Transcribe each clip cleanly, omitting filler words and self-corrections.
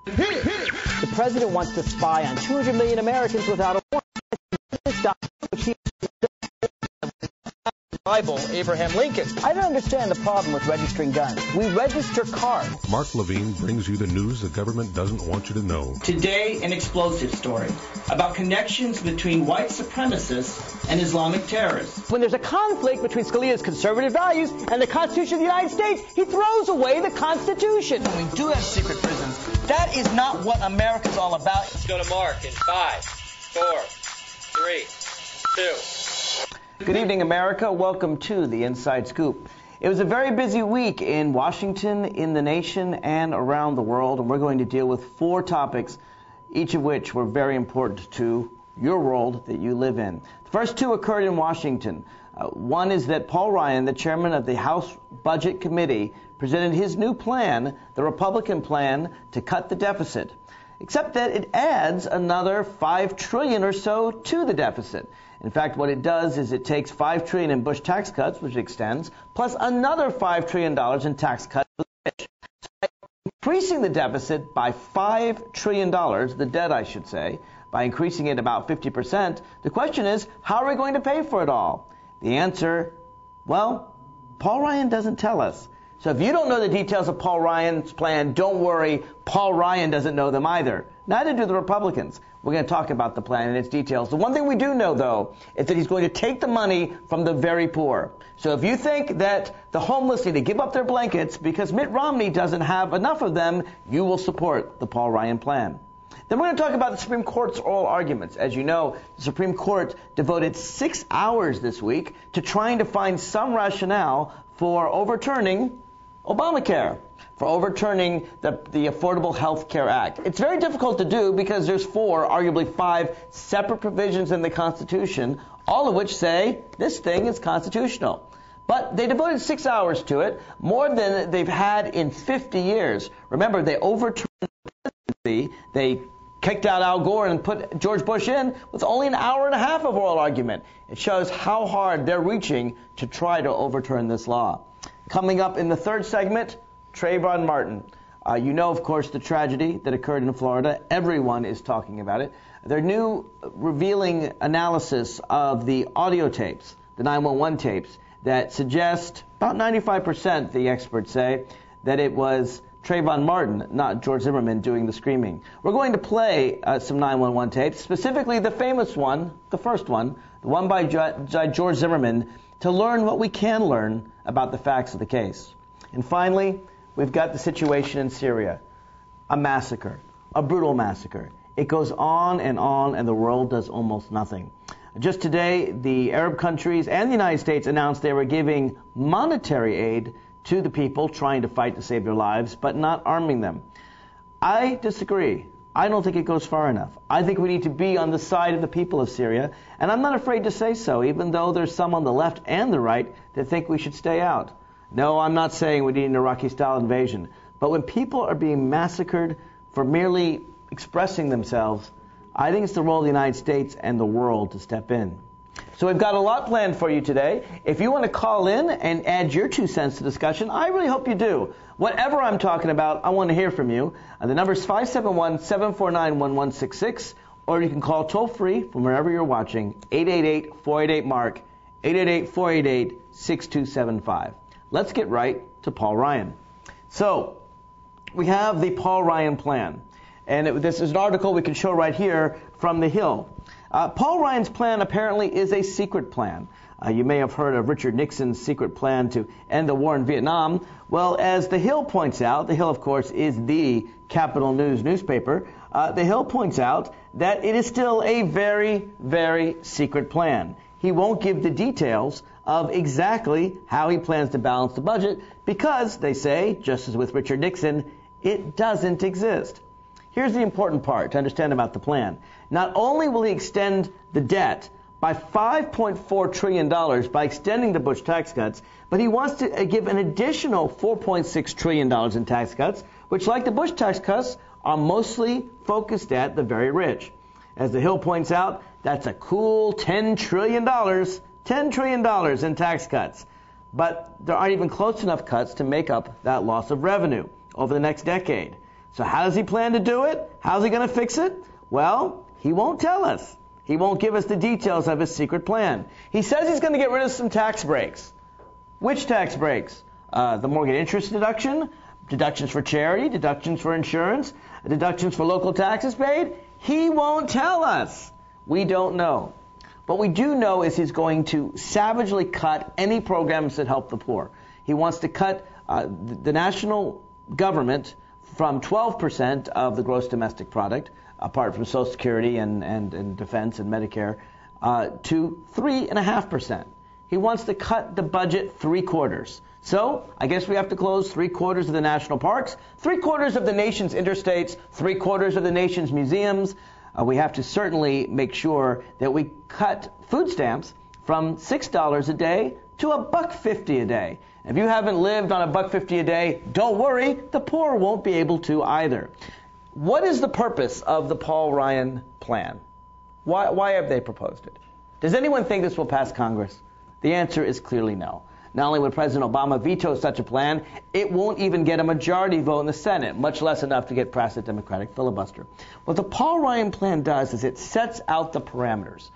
The president wants to spy on 200 million Americans without a warrant. Bible, Abraham Lincoln. I don't understand the problem with registering guns. We register cars. Mark Levine brings you the news the government doesn't want you to know. Today, an explosive story about connections between white supremacists and Islamic terrorists. When there's a conflict between Scalia's conservative values and the Constitution of the United States, he throws away the Constitution. We do have secret prisons. That is not what America's all about. Let's go to Mark in 5, 4, 3, 2. Good evening, America. Welcome to the Inside Scoop. It was a very busy week in Washington, in the nation, and around the world, and we're going to deal with 4 topics, each of which were very important to your world that you live in. The first 2 occurred in Washington. One is that Paul Ryan, the chairman of the House Budget Committee, presented his new plan, the Republican plan, to cut the deficit, except that it adds another $5 trillion or so to the deficit. In fact, what it does is it takes $5 trillion in Bush tax cuts, which it extends, plus another $5 trillion in tax cuts for the rich. So increasing the deficit by $5 trillion, the debt I should say, by increasing it about 50%, the question is, how are we going to pay for it all? The answer, well, Paul Ryan doesn't tell us. So if you don't know the details of Paul Ryan's plan, don't worry, Paul Ryan doesn't know them either. Neither do the Republicans. We're going to talk about the plan and its details. The one thing we do know, though, is that he's going to take the money from the very poor. So if you think that the homeless need to give up their blankets because Mitt Romney doesn't have enough of them, you will support the Paul Ryan plan. Then we're going to talk about the Supreme Court's oral arguments. As you know, the Supreme Court devoted 6 hours this week to trying to find some rationale for overturning Obamacare, for overturning the Affordable Health Care Act. It's very difficult to do because there's 4, arguably 5, separate provisions in the Constitution, all of which say this thing is constitutional. But they devoted 6 hours to it, more than they've had in 50 years. Remember, they overturned the presidency. They kicked out Al Gore and put George Bush in with only an hour and a half of oral argument. It shows how hard they're reaching to try to overturn this law. Coming up in the third segment, Trayvon Martin. You know, of course, the tragedy that occurred in Florida. Everyone is talking about it. Their new revealing analysis of the audio tapes, the 911 tapes, that suggest, about 95%, the experts say, that it was Trayvon Martin, not George Zimmerman, doing the screaming. We're going to play some 911 tapes, specifically the famous one, the first one, the one by George Zimmerman, to learn what we can learn about the facts of the case. And finally, we've got the situation in Syria. A massacre, a brutal massacre. It goes on, and the world does almost nothing. Just today, the Arab countries and the United States announced they were giving monetary aid to the people trying to fight to save their lives, but not arming them. I disagree. I don't think it goes far enough. I think we need to be on the side of the people of Syria, and I'm not afraid to say so, even though there's some on the left and the right that think we should stay out. No, I'm not saying we need an Iraqi-style invasion, but when people are being massacred for merely expressing themselves, I think it's the role of the United States and the world to step in. So we've got a lot planned for you today. If you want to call in and add your 2 cents to discussion, I really hope you do. Whatever I'm talking about, I want to hear from you. The number is 571-749-1166, or you can call toll-free from wherever you're watching, 888-488-MARK, 888-488-6275. Let's get right to Paul Ryan. So, we have the Paul Ryan plan. And this is an article we can show right here from The Hill. Paul Ryan's plan apparently is a secret plan. You may have heard of Richard Nixon's secret plan to end the war in Vietnam. Well, as The Hill points out, The Hill, of course, is the Capital News newspaper. The Hill points out that it is still a very, very secret plan. He won't give the details of exactly how he plans to balance the budget because, they say, just as with Richard Nixon, it doesn't exist. Here's the important part to understand about the plan. Not only will he extend the debt by $5.4 trillion by extending the Bush tax cuts, but he wants to give an additional $4.6 trillion in tax cuts, which, like the Bush tax cuts, are mostly focused at the very rich. As The Hill points out, that's a cool $10 trillion, $10 trillion in tax cuts. But there aren't even close enough cuts to make up that loss of revenue over the next decade. So how does he plan to do it? How's he going to fix it? Well, he won't tell us. He won't give us the details of his secret plan. He says he's going to get rid of some tax breaks. Which tax breaks? The mortgage interest deduction, deductions for charity, deductions for insurance, deductions for local taxes paid. He won't tell us. We don't know. What we do know is he's going to savagely cut any programs that help the poor. He wants to cut the national government from 12% of the gross domestic product, apart from Social Security and defense and Medicare, to 3.5%. He wants to cut the budget 3/4. So I guess we have to close 3/4 of the national parks, 3/4 of the nation's interstates, 3/4 of the nation's museums. We have to certainly make sure that we cut food stamps from $6 a day to $1.50 a day. If you haven't lived on $1.50 a day, don't worry, the poor won't be able to either. What is the purpose of the Paul Ryan plan? Why have they proposed it? Does anyone think this will pass Congress? The answer is clearly no. Not only would President Obama veto such a plan, it won't even get a majority vote in the Senate, much less enough to get past the Democratic filibuster. What the Paul Ryan plan does is it sets out the parameters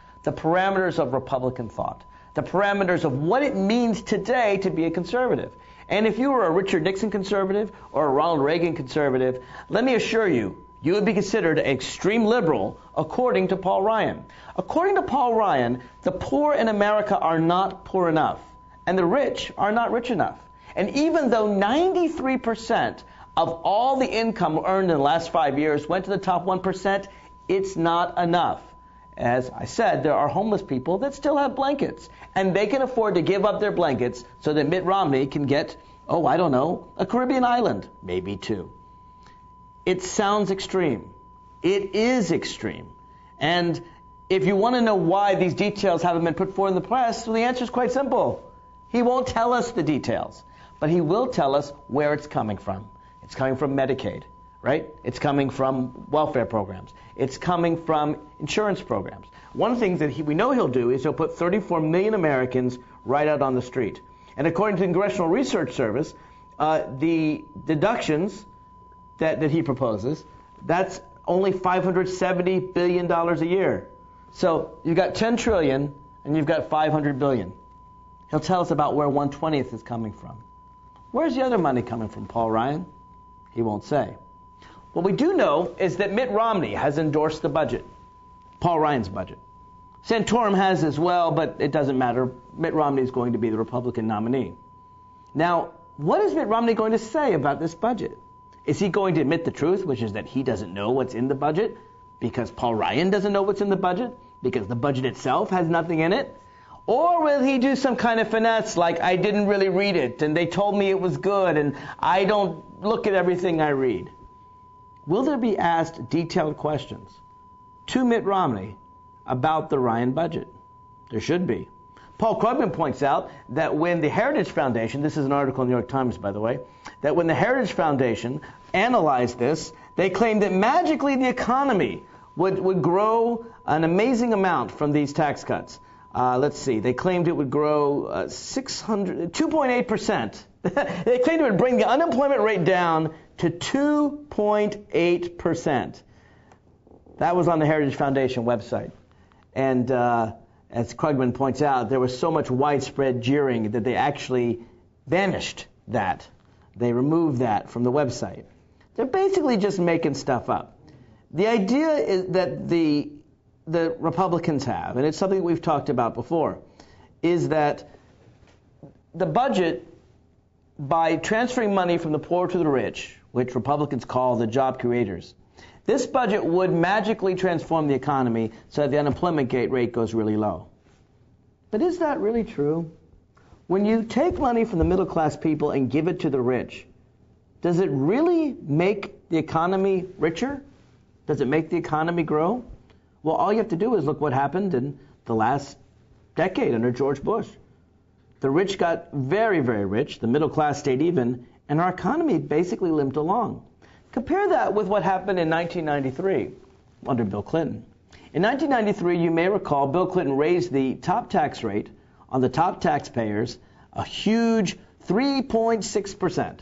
of Republican thought, the parameters of what it means today to be a conservative. And if you were a Richard Nixon conservative or a Ronald Reagan conservative, let me assure you, you would be considered an extreme liberal according to Paul Ryan. According to Paul Ryan, the poor in America are not poor enough, and the rich are not rich enough. And even though 93% of all the income earned in the last 5 years went to the top 1%, it's not enough. As I said, there are homeless people that still have blankets, and they can afford to give up their blankets so that Mitt Romney can get, a Caribbean island, maybe two. It sounds extreme. It is extreme. And if you want to know why these details haven't been put forward in the press, well, the answer is quite simple. He won't tell us the details, but he will tell us where it's coming from. It's coming from Medicaid, right? It's coming from welfare programs. It's coming from insurance programs. One thing that we know he'll do is he'll put 34 million Americans right out on the street. And according to the Congressional Research Service, the deductions that he proposes, that's only $570 billion a year. So you've got 10 trillion and you've got 500 billion. He'll tell us about where 1/20th is coming from. Where's the other money coming from, Paul Ryan? He won't say. What we do know is that Mitt Romney has endorsed the budget, Paul Ryan's budget. Santorum has as well, but it doesn't matter. Mitt Romney is going to be the Republican nominee. Now, what is Mitt Romney going to say about this budget? Is he going to admit the truth, which is that he doesn't know what's in the budget because Paul Ryan doesn't know what's in the budget, because the budget itself has nothing in it? Or will he do some kind of finesse like, I didn't really read it, and they told me it was good, and I don't look at everything I read? Will there be asked detailed questions to Mitt Romney about the Ryan budget? There should be. Paul Krugman points out that when the Heritage Foundation, this is an article in the New York Times, by the way, that when the Heritage Foundation analyzed this, they claimed that magically the economy would grow an amazing amount from these tax cuts. Let's see, they claimed it would grow 2.8%. They claimed it would bring the unemployment rate down to 2.8%. That was on the Heritage Foundation website. And as Krugman points out, there was so much widespread jeering that they actually banished that. They removed that from the website. They're basically just making stuff up. The idea is that the Republicans have, and it's something we've talked about before, is that the budget, by transferring money from the poor to the rich, which Republicans call the job creators, this budget would magically transform the economy so that the unemployment rate goes really low. But is that really true? When you take money from the middle class people and give it to the rich, does it really make the economy richer? Does it make the economy grow? Well, all you have to do is look what happened in the last decade under George Bush. The rich got very, very rich, the middle class stayed even, and our economy basically limped along. Compare that with what happened in 1993 under Bill Clinton. In 1993, you may recall, Bill Clinton raised the top tax rate on the top taxpayers a huge 3.6%.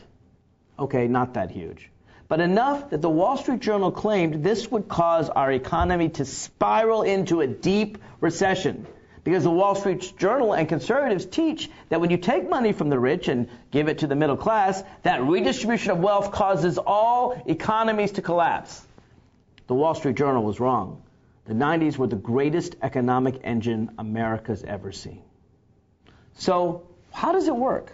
Okay, not that huge. but enough that the Wall Street Journal claimed this would cause our economy to spiral into a deep recession. Because the Wall Street Journal and conservatives teach that when you take money from the rich and give it to the middle class, that redistribution of wealth causes all economies to collapse. The Wall Street Journal was wrong. The 90s were the greatest economic engine America's ever seen. So, how does it work?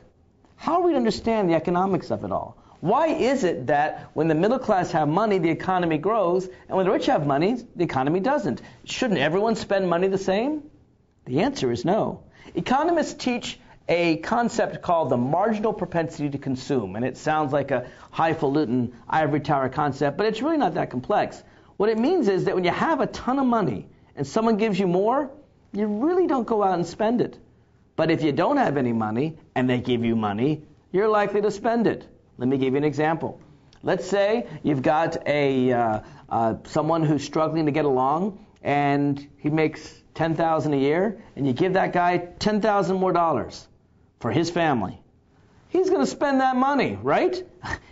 How are we to understand the economics of it all? Why is it that when the middle class have money, the economy grows, and when the rich have money, the economy doesn't? Shouldn't everyone spend money the same? The answer is no. Economists teach a concept called the marginal propensity to consume, and it sounds like a highfalutin ivory tower concept, but it's really not that complex. What it means is that when you have a ton of money and someone gives you more, you really don't go out and spend it. But if you don't have any money and they give you money, you're likely to spend it. Let me give you an example. Let's say you've got someone who's struggling to get along, and he makes $10,000 a year, and you give that guy $10,000 more for his family. He's going to spend that money, right?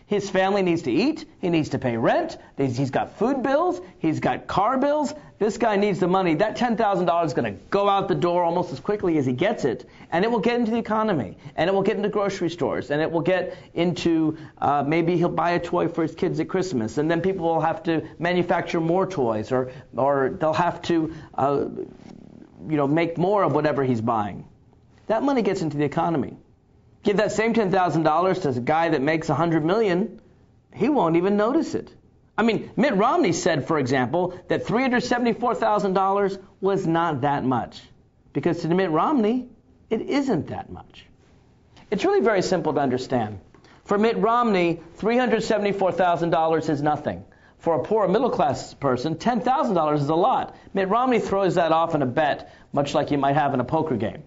His family needs to eat. He needs to pay rent. He's got food bills. He's got car bills. This guy needs the money. That $10,000 is going to go out the door almost as quickly as he gets it, and it will get into the economy, and it will get into grocery stores, and it will get into maybe he'll buy a toy for his kids at Christmas, and then people will have to manufacture more toys, or they'll have to make more of whatever he's buying. That money gets into the economy. Give that same $10,000 to a guy that makes $100 million, he won't even notice it. I mean, Mitt Romney said, for example, that $374,000 was not that much. Because to Mitt Romney, it isn't that much. It's really very simple to understand. For Mitt Romney, $374,000 is nothing. For a poor middle-class person, $10,000 is a lot. Mitt Romney throws that off in a bet, much like you might have in a poker game.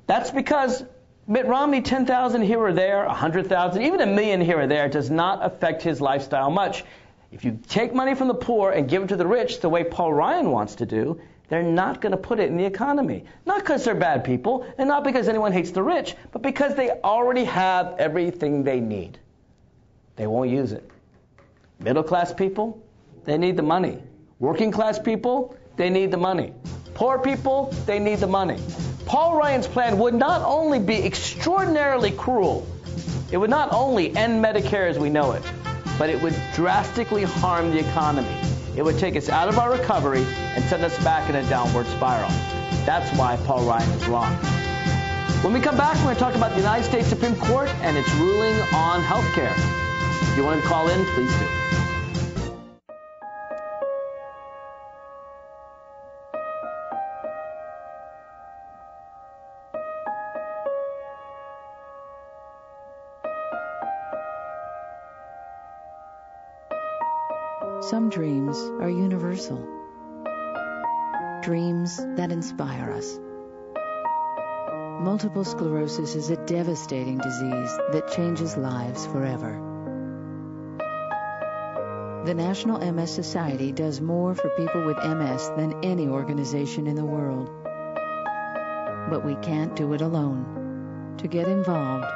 That's because Mitt Romney, 10,000 here or there, 100,000, even $1 million here or there, does not affect his lifestyle much. If you take money from the poor and give it to the rich the way Paul Ryan wants to do, they're not going to put it in the economy. Not because they're bad people, and not because anyone hates the rich, but because they already have everything they need. They won't use it. Middle-class people, they need the money. Working-class people, they need the money. Poor people, they need the money. Paul Ryan's plan would not only be extraordinarily cruel, it would not only end Medicare as we know it, but it would drastically harm the economy. It would take us out of our recovery and send us back in a downward spiral. That's why Paul Ryan is wrong. When we come back, we're going to talk about the United States Supreme Court and its ruling on health care. If you want to call in, please do. Some dreams are universal. Dreams that inspire us. Multiple sclerosis is a devastating disease that changes lives forever. The National MS Society does more for people with MS than any organization in the world. But we can't do it alone. To get involved,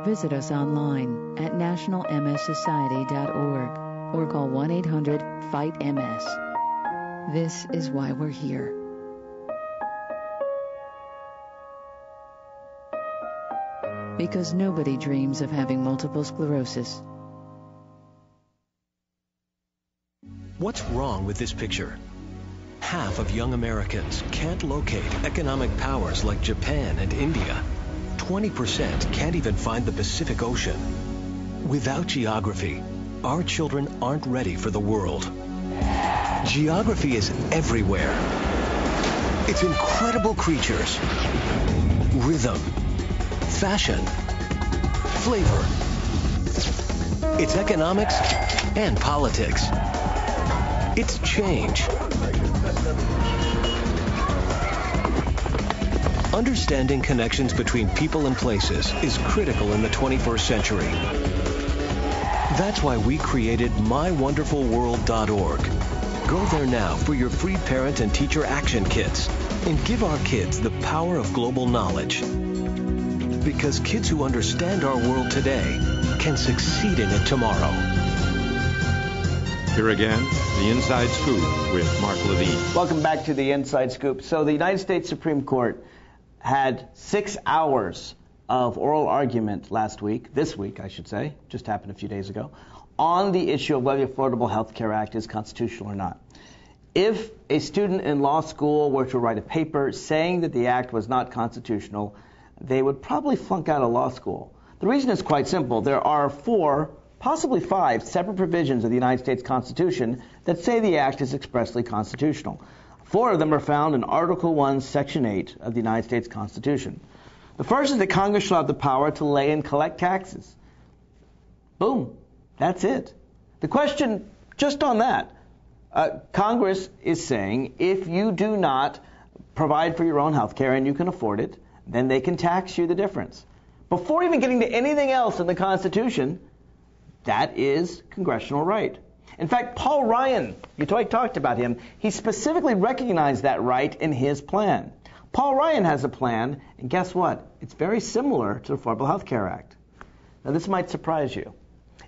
visit us online at nationalmssociety.org. or call 1-800-FIGHT-MS. This is why we're here. Because nobody dreams of having multiple sclerosis. What's wrong with this picture? Half of young Americans can't locate economic powers like Japan and India. 20% can't even find the Pacific Ocean. Without geography, our children aren't ready for the world. Geography is everywhere. It's incredible creatures, rhythm, fashion, flavor. It's economics and politics. It's change. Understanding connections between people and places is critical in the 21st century. That's why we created mywonderfulworld.org. Go there now for your free parent and teacher action kits and give our kids the power of global knowledge. Because kids who understand our world today can succeed in it tomorrow. Here again, the Inside Scoop with Mark Levine. Welcome back to the Inside Scoop. So the United States Supreme Court had 6 hours of oral argument this week, I should say, just happened a few days ago, on the issue of whether the Affordable Health Care Act is constitutional or not. If a student in law school were to write a paper saying that the act was not constitutional, they would probably flunk out of law school. The reason is quite simple. There are 4, possibly 5, separate provisions of the United States Constitution that say the act is expressly constitutional. 4 of them are found in Article 1, Section 8 of the United States Constitution. The first is that Congress shall have the power to lay and collect taxes. Boom. That's it. The question, just on that, Congress is saying if you do not provide for your own health care and you can afford it, then they can tax you the difference. Before even getting to anything else in the Constitution, that is congressional right. In fact, Paul Ryan, you talked about him, he specifically recognized that right in his plan. Paul Ryan has a plan, and guess what? It's very similar to the Affordable Health Care Act. Now, this might surprise you.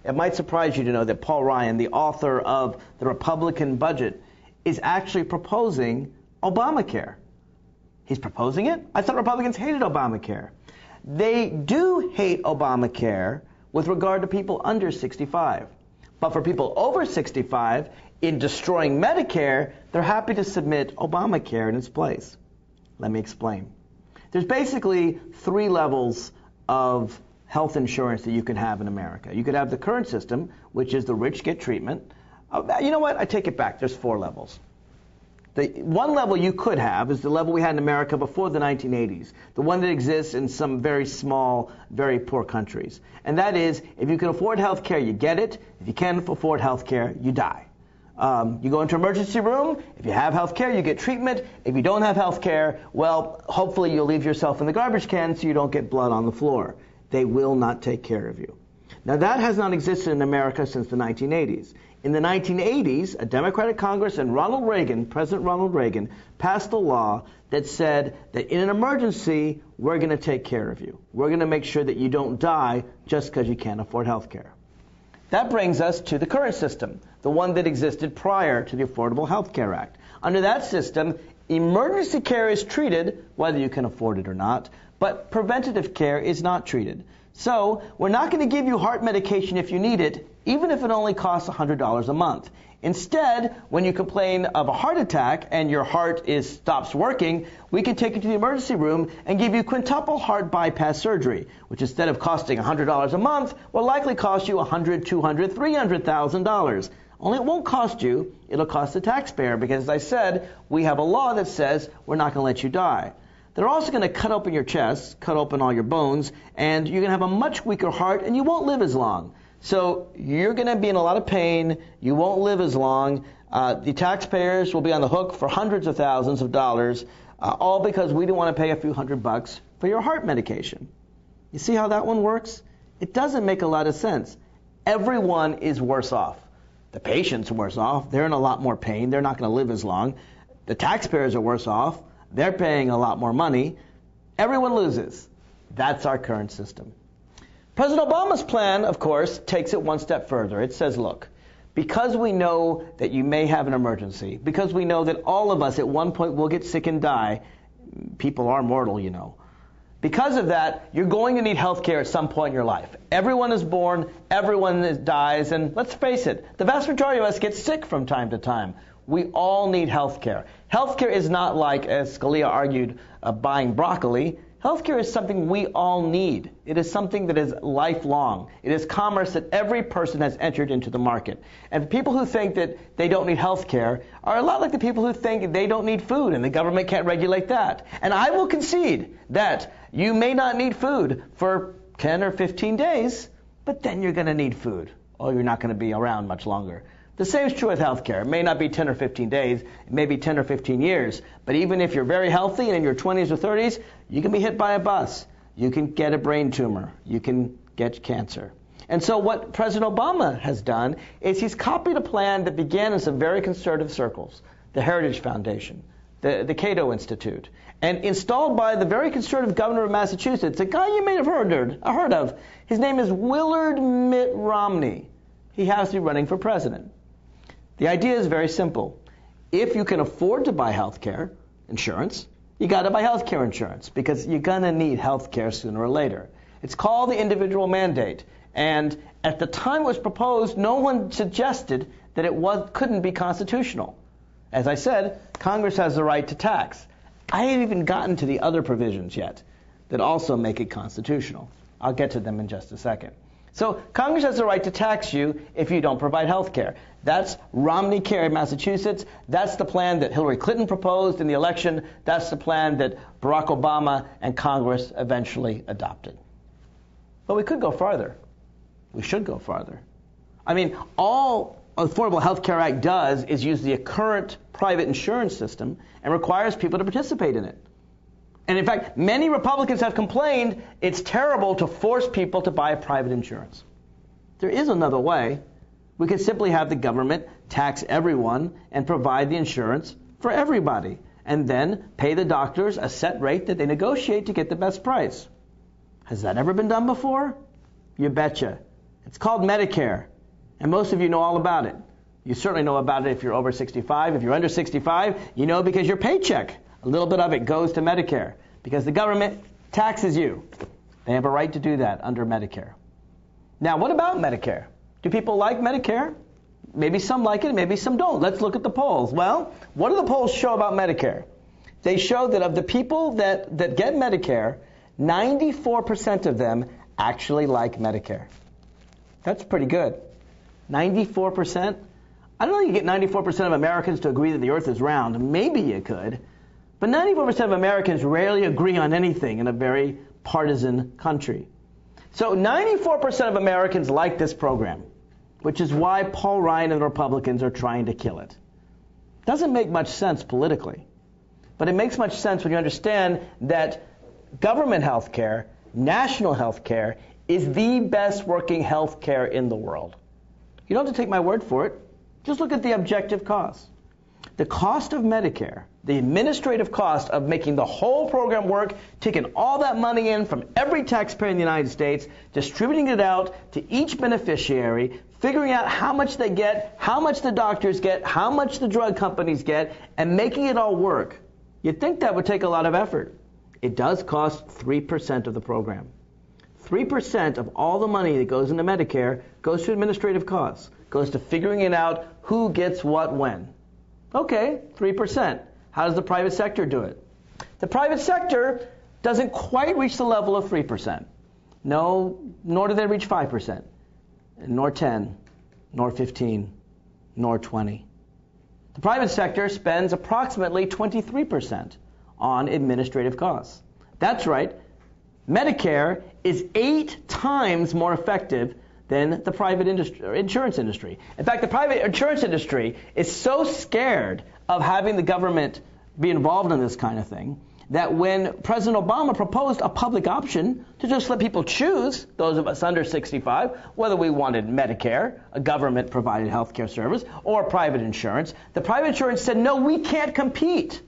It might surprise you to know that Paul Ryan, the author of the Republican budget, is actually proposing Obamacare. He's proposing it? I thought Republicans hated Obamacare. They do hate Obamacare with regard to people under 65. But for people over 65, in destroying Medicare, they're happy to submit Obamacare in its place. Let me explain. There's basically 3 levels of health insurance that you can have in America. You could have the current system, which is the rich get treatment. You know what? I take it back. There's 4 levels. The one level you could have is the level we had in America before the 1980s, the one that exists in some very small, very poor countries. And that is, if you can afford health care, you get it. If you can't afford health care, you die. You go into an emergency room. If you have health care, you get treatment. If you don't have health care, well, hopefully you'll leave yourself in the garbage can so you don't get blood on the floor. They will not take care of you. Now, that has not existed in America since the 1980s. In the 1980s, a Democratic Congress and President Ronald Reagan, passed a law that said that in an emergency, we're going to take care of you. We're going to make sure that you don't die just because you can't afford health care. That brings us to the current system, the one that existed prior to the Affordable Health Care Act. Under that system, emergency care is treated, whether you can afford it or not, but preventative care is not treated. So we're not going to give you heart medication if you need it, even if it only costs $100 a month. Instead, when you complain of a heart attack and your heart stops working, we can take you to the emergency room and give you quintuple heart bypass surgery, which instead of costing $100 a month, will likely cost you $100,000, $200,000, $300,000. Only it won't cost you, it'll cost the taxpayer, because as I said, we have a law that says we're not going to let you die. They're also going to cut open your chest, cut open all your bones, and you're going to have a much weaker heart, and you won't live as long. So you're going to be in a lot of pain. You won't live as long. The taxpayers will be on the hook for hundreds of thousands of dollars, all because we don't want to pay a few $100 for your heart medication. You see how that one works? It doesn't make a lot of sense. Everyone is worse off. The patient's worse off. They're in a lot more pain. They're not going to live as long. The taxpayers are worse off. They're paying a lot more money. Everyone loses. That's our current system. President Obama's plan, of course, takes it one step further. It says, look, because we know that you may have an emergency, because we know that all of us at one point will get sick and die, people are mortal, you know. Because of that, you're going to need health care at some point in your life. Everyone is born, everyone dies, and let's face it, the vast majority of us get sick from time to time. We all need health care. Health care is not like, as Scalia argued, buying broccoli. Health care is something we all need. It is something that is lifelong. It is commerce that every person has entered into the market. And people who think that they don't need health care are a lot like the people who think they don't need food and the government can't regulate that. And I will concede that you may not need food for 10 or 15 days, but then you're going to need food. Oh, you're not going to be around much longer. The same is true with health care. It may not be 10 or 15 days, it may be 10 or 15 years, but even if you're very healthy and in your 20s or 30s, you can be hit by a bus. You can get a brain tumor. You can get cancer. And so what President Obama has done is he's copied a plan that began in some very conservative circles, the Heritage Foundation, the Cato Institute, and installed by the very conservative governor of Massachusetts, a guy you may have heard of. His name is Willard Mitt Romney. He has to be running for president. The idea is very simple. If you can afford to buy health care insurance, you got to buy health care insurance because you're going to need health care sooner or later. It's called the individual mandate. And at the time it was proposed, no one suggested that it couldn't be constitutional. As I said, Congress has the right to tax. I haven't even gotten to the other provisions yet that also make it constitutional. I'll get to them in just a second. So Congress has the right to tax you if you don't provide health care. That's Romney Care in Massachusetts. That's the plan that Hillary Clinton proposed in the election. That's the plan that Barack Obama and Congress eventually adopted. But we could go farther. We should go farther. I mean, all Affordable Health Care Act does is use the current private insurance system and requires people to participate in it. And in fact, many Republicans have complained it's terrible to force people to buy private insurance. There is another way. We could simply have the government tax everyone and provide the insurance for everybody, and then pay the doctors a set rate that they negotiate to get the best price. Has that ever been done before? You betcha. It's called Medicare, and most of you know all about it. You certainly know about it if you're over 65. If you're under 65, you know because your paycheck, a little bit of it goes to Medicare because the government taxes you. They have a right to do that under Medicare. Now, what about Medicare? Do people like Medicare? Maybe some like it, maybe some don't. Let's look at the polls. Well, what do the polls show about Medicare? They show that of the people that get Medicare, 94% of them actually like Medicare. That's pretty good. 94%? I don't know you get 94% of Americans to agree that the earth is round. Maybe you could. But 94% of Americans rarely agree on anything in a very partisan country. So 94% of Americans like this program, which is why Paul Ryan and the Republicans are trying to kill it. Doesn't make much sense politically. But it makes much sense when you understand that government health care, national health care, is the best working health care in the world. You don't have to take my word for it. Just look at the objective cost. The cost of Medicare, the administrative cost of making the whole program work, taking all that money in from every taxpayer in the United States, distributing it out to each beneficiary, figuring out how much they get, how much the doctors get, how much the drug companies get, and making it all work. You'd think that would take a lot of effort. It does cost 3% of the program. 3% of all the money that goes into Medicare goes to administrative costs, goes to figuring it out who gets what when. Okay, 3%. How does the private sector do it? The private sector doesn't quite reach the level of 3%. No, nor do they reach 5%, nor 10, nor 15, nor 20. The private sector spends approximately 23% on administrative costs. That's right. Medicare is 8 times more effective than the private insurance industry. In fact, the private insurance industry is so scared of having the government be involved in this kind of thing that when President Obama proposed a public option to just let people choose, those of us under 65, whether we wanted Medicare, a government-provided health care service, or private insurance, the private insurance said, no, we can't compete.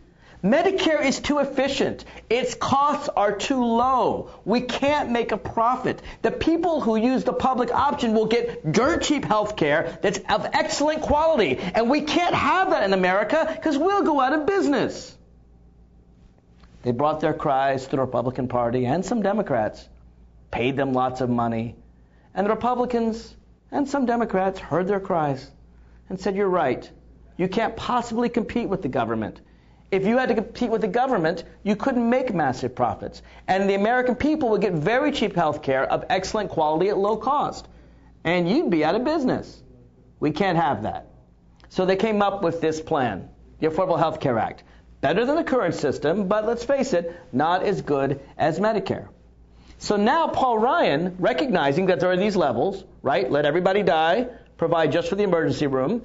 Medicare is too efficient. Its costs are too low. We can't make a profit. The people who use the public option will get dirt cheap health care that's of excellent quality. And we can't have that in America because we'll go out of business. They brought their cries to the Republican Party and some Democrats, paid them lots of money. And the Republicans and some Democrats heard their cries and said, you're right. You can't possibly compete with the government. If you had to compete with the government, you couldn't make massive profits. And the American people would get very cheap health care of excellent quality at low cost. And you'd be out of business. We can't have that. So they came up with this plan, the Affordable Health Care Act. Better than the current system, but let's face it, not as good as Medicare. So now Paul Ryan, recognizing that there are these levels, right? Let everybody die, provide just for the emergency room,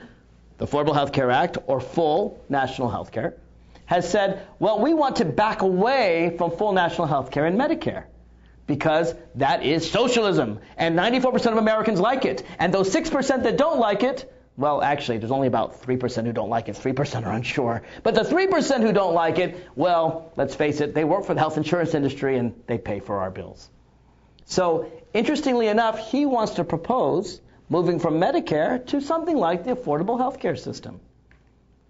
the Affordable Health Care Act, or full national health care, has said, well, we want to back away from full national health care and Medicare because that is socialism, and 94% of Americans like it. And those 6% that don't like it, well, actually, there's only about 3% who don't like it. 3% are unsure. But the 3% who don't like it, well, let's face it, they work for the health insurance industry and they pay for our bills. So, interestingly enough, he wants to propose moving from Medicare to something like the affordable health care system.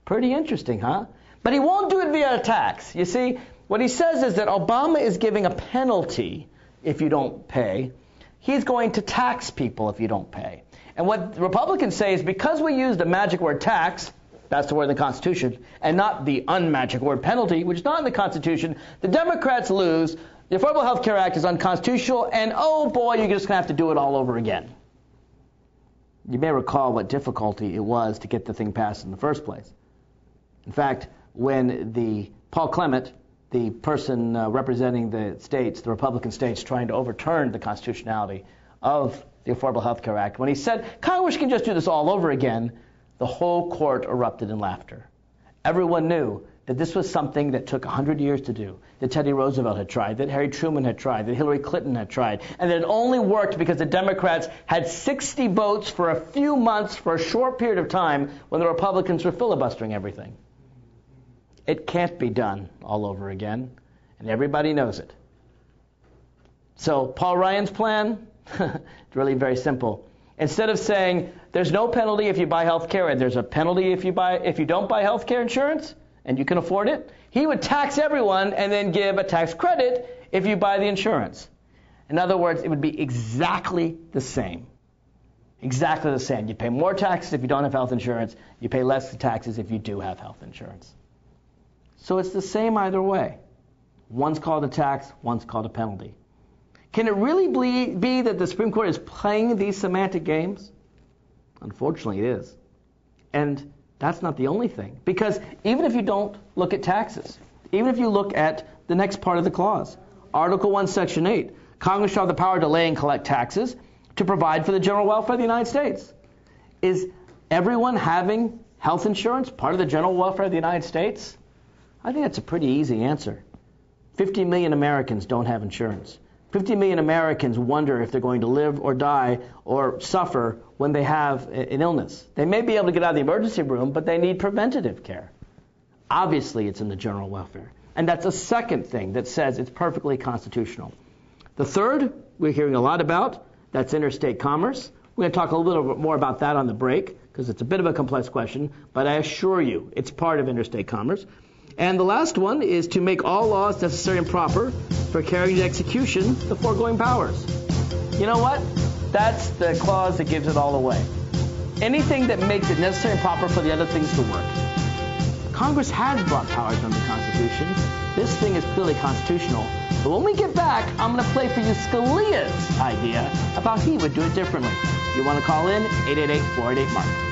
Pretty interesting, huh? But he won't do it via a tax. You see, what he says is that Obama is giving a penalty if you don't pay. He's going to tax people if you don't pay. And what Republicans say is because we use the magic word tax, that's the word in the Constitution, and not the unmagic word penalty, which is not in the Constitution, the Democrats lose. The Affordable Health Care Act is unconstitutional, and oh boy, you're just going to have to do it all over again. You may recall what difficulty it was to get the thing passed in the first place. In fact, when Paul Clement, the person representing the states, the Republican states, trying to overturn the constitutionality of the Affordable Health Care Act, when he said Congress can just do this all over again, the whole court erupted in laughter. Everyone knew that this was something that took 100 years to do, that Teddy Roosevelt had tried, that Harry Truman had tried, that Hillary Clinton had tried, and that it only worked because the Democrats had 60 votes for a few months for a short period of time when the Republicans were filibustering everything. It can't be done all over again, and everybody knows it. So Paul Ryan's plan, it's really very simple. Instead of saying there's no penalty if you buy health care and there's a penalty if you don't buy health care insurance and you can afford it, he would tax everyone and then give a tax credit if you buy the insurance. In other words, it would be exactly the same. Exactly the same. You pay more taxes if you don't have health insurance. You pay less taxes if you do have health insurance. So it's the same either way. One's called a tax, one's called a penalty. Can it really be that the Supreme Court is playing these semantic games? Unfortunately, it is. And that's not the only thing. Because even if you don't look at taxes, even if you look at the next part of the clause, Article 1, Section 8, Congress shall have the power to lay and collect taxes to provide for the general welfare of the United States. Is everyone having health insurance part of the general welfare of the United States? I think that's a pretty easy answer. 50 million Americans don't have insurance. 50 million Americans wonder if they're going to live or die or suffer when they have an illness. They may be able to get out of the emergency room, but they need preventative care. Obviously, it's in the general welfare. And that's a second thing that says it's perfectly constitutional. The third, we're hearing a lot about, that's interstate commerce. We're going to talk a little bit more about that on the break, because it's a bit of a complex question, but I assure you it's part of interstate commerce. And the last one is to make all laws necessary and proper for carrying into execution the foregoing powers. You know what? That's the clause that gives it all away. Anything that makes it necessary and proper for the other things to work. Congress has brought powers under the Constitution. This thing is clearly constitutional. But when we get back, I'm going to play for you Scalia's idea about he would do it differently. You want to call in? 888-488-MARK.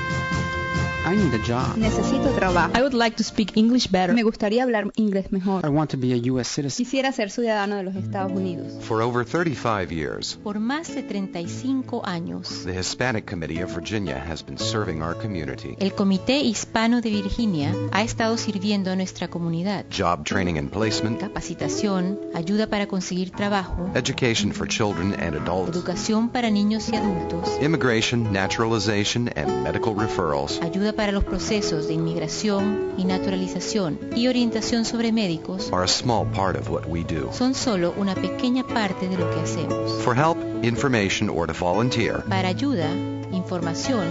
I need a job. Necesito trabajo. I would like to speak English better. Me gustaría hablar inglés mejor. I want to be a U.S. citizen. Quisiera ser ciudadano de los Estados Unidos. For over 35 years, Por más de 35 años, the Hispanic Committee of Virginia has been serving our community. el Comité Hispano de Virginia ha estado sirviendo a nuestra comunidad. Job training and placement, Capacitación, ayuda para conseguir trabajo, education for children and adults, educación para niños y adultos, immigration, naturalization, and medical referrals. ayuda para los procesos de inmigración y naturalización y orientación sobre médicos Are a small part of what we do. son solo una pequeña parte de lo que hacemos. For help, information, or to volunteer, Para ayuda, información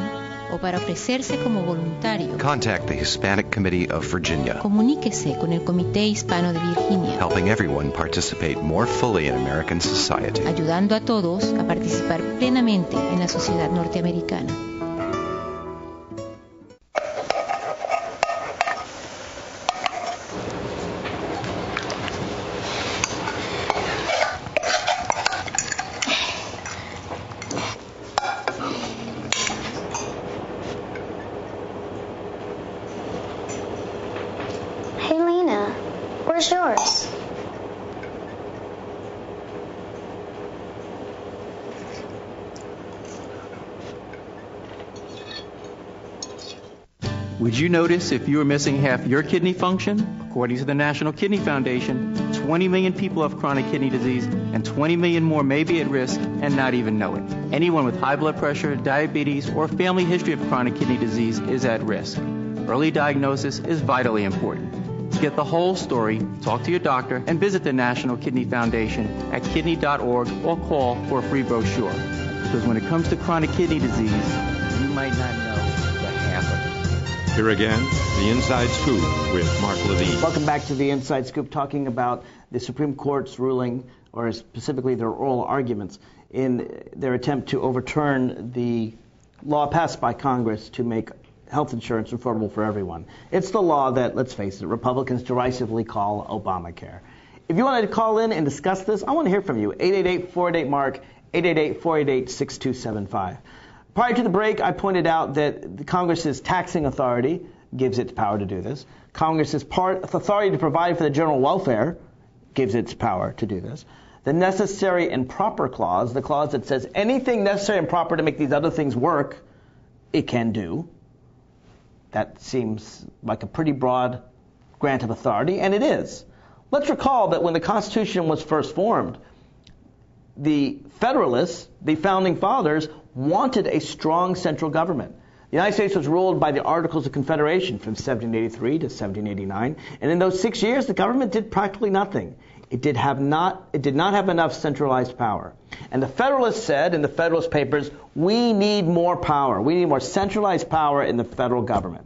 o para ofrecerse como voluntario, contact the Hispanic Committee of Virginia, comuníquese con el Comité Hispano de Virginia, helping everyone participate more fully in American society. ayudando a todos a participar plenamente en la sociedad norteamericana. Hey, Lena, where's yours? Would you notice if you were missing half your kidney function? According to the National Kidney Foundation, 20 million people have chronic kidney disease, and 20 million more may be at risk and not even know it. Anyone with high blood pressure, diabetes, or family history of chronic kidney disease is at risk. Early diagnosis is vitally important. To get the whole story, talk to your doctor and visit the National Kidney Foundation at kidney.org or call for a free brochure. because when it comes to chronic kidney disease, you might not know the half of it. Here again, the Inside Scoop with Mark Levine. Welcome back to the Inside Scoop, talking about the Supreme Court's ruling, or specifically their oral arguments, in their attempt to overturn the law passed by Congress to make health insurance affordable for everyone. It's the law that, let's face it, Republicans derisively call Obamacare. If you wanted to call in and discuss this, I want to hear from you. 888-488-MARK, 888-488-6275. Prior to the break, I pointed out that the Congress's taxing authority gives it power to do this. Congress's authority to provide for the general welfare gives its power to do this. The necessary and proper clause, the clause that says anything necessary and proper to make these other things work, it can do. That seems like a pretty broad grant of authority, and it is. Let's recall that when the Constitution was first formed, the Federalists, the Founding Fathers, wanted a strong central government. The United States was ruled by the Articles of Confederation from 1783 to 1789, and in those 6 years, the government did practically nothing. It did not have enough centralized power. And the Federalists said in the Federalist Papers, we need more power. We need more centralized power in the federal government.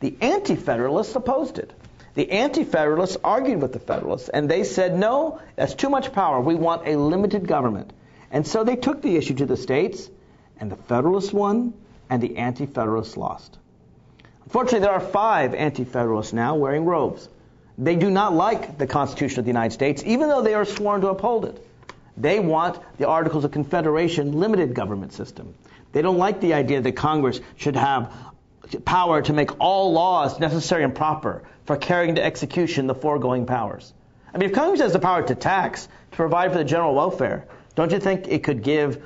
The Anti-Federalists opposed it. The Anti-Federalists argued with the Federalists, and they said, no, that's too much power. We want a limited government. And so they took the issue to the states, and the Federalists won, and the Anti-Federalists lost. Unfortunately, there are 5 Anti-Federalists now wearing robes. They do not like the Constitution of the United States, even though they are sworn to uphold it. They want the Articles of Confederation limited government system. They don't like the idea that Congress should have power to make all laws necessary and proper for carrying into execution the foregoing powers. I mean, if Congress has the power to tax, to provide for the general welfare, don't you think it could give,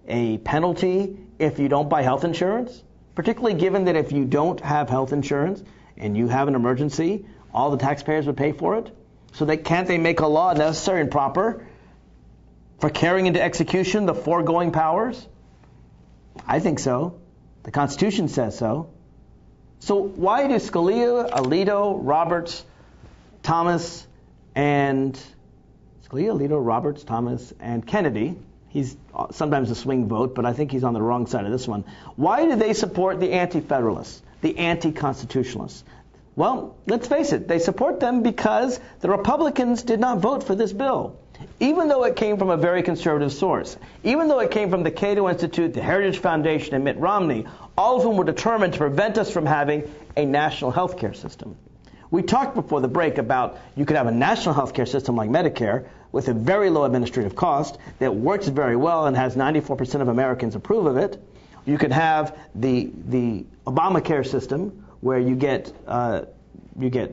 a penalty if you don't buy health insurance? Particularly given that if you don't have health insurance and you have an emergency, all the taxpayers would pay for it? So can't they make a law necessary and proper for carrying into execution the foregoing powers? I think so. The Constitution says so. So why do Scalia, Alito, Roberts, Thomas, and Kennedy, he's sometimes a swing vote, but I think he's on the wrong side of this one. Why do they support the Anti-Federalists, the Anti-Constitutionalists? Well, let's face it, they support them because the Republicans did not vote for this bill, even though it came from a very conservative source, even though it came from the Cato Institute, the Heritage Foundation, and Mitt Romney, all of whom were determined to prevent us from having a national health care system. We talked before the break about you could have a national health care system like Medicare with a very low administrative cost that works very well and has 94% of Americans approve of it. You could have the Obamacare system where you get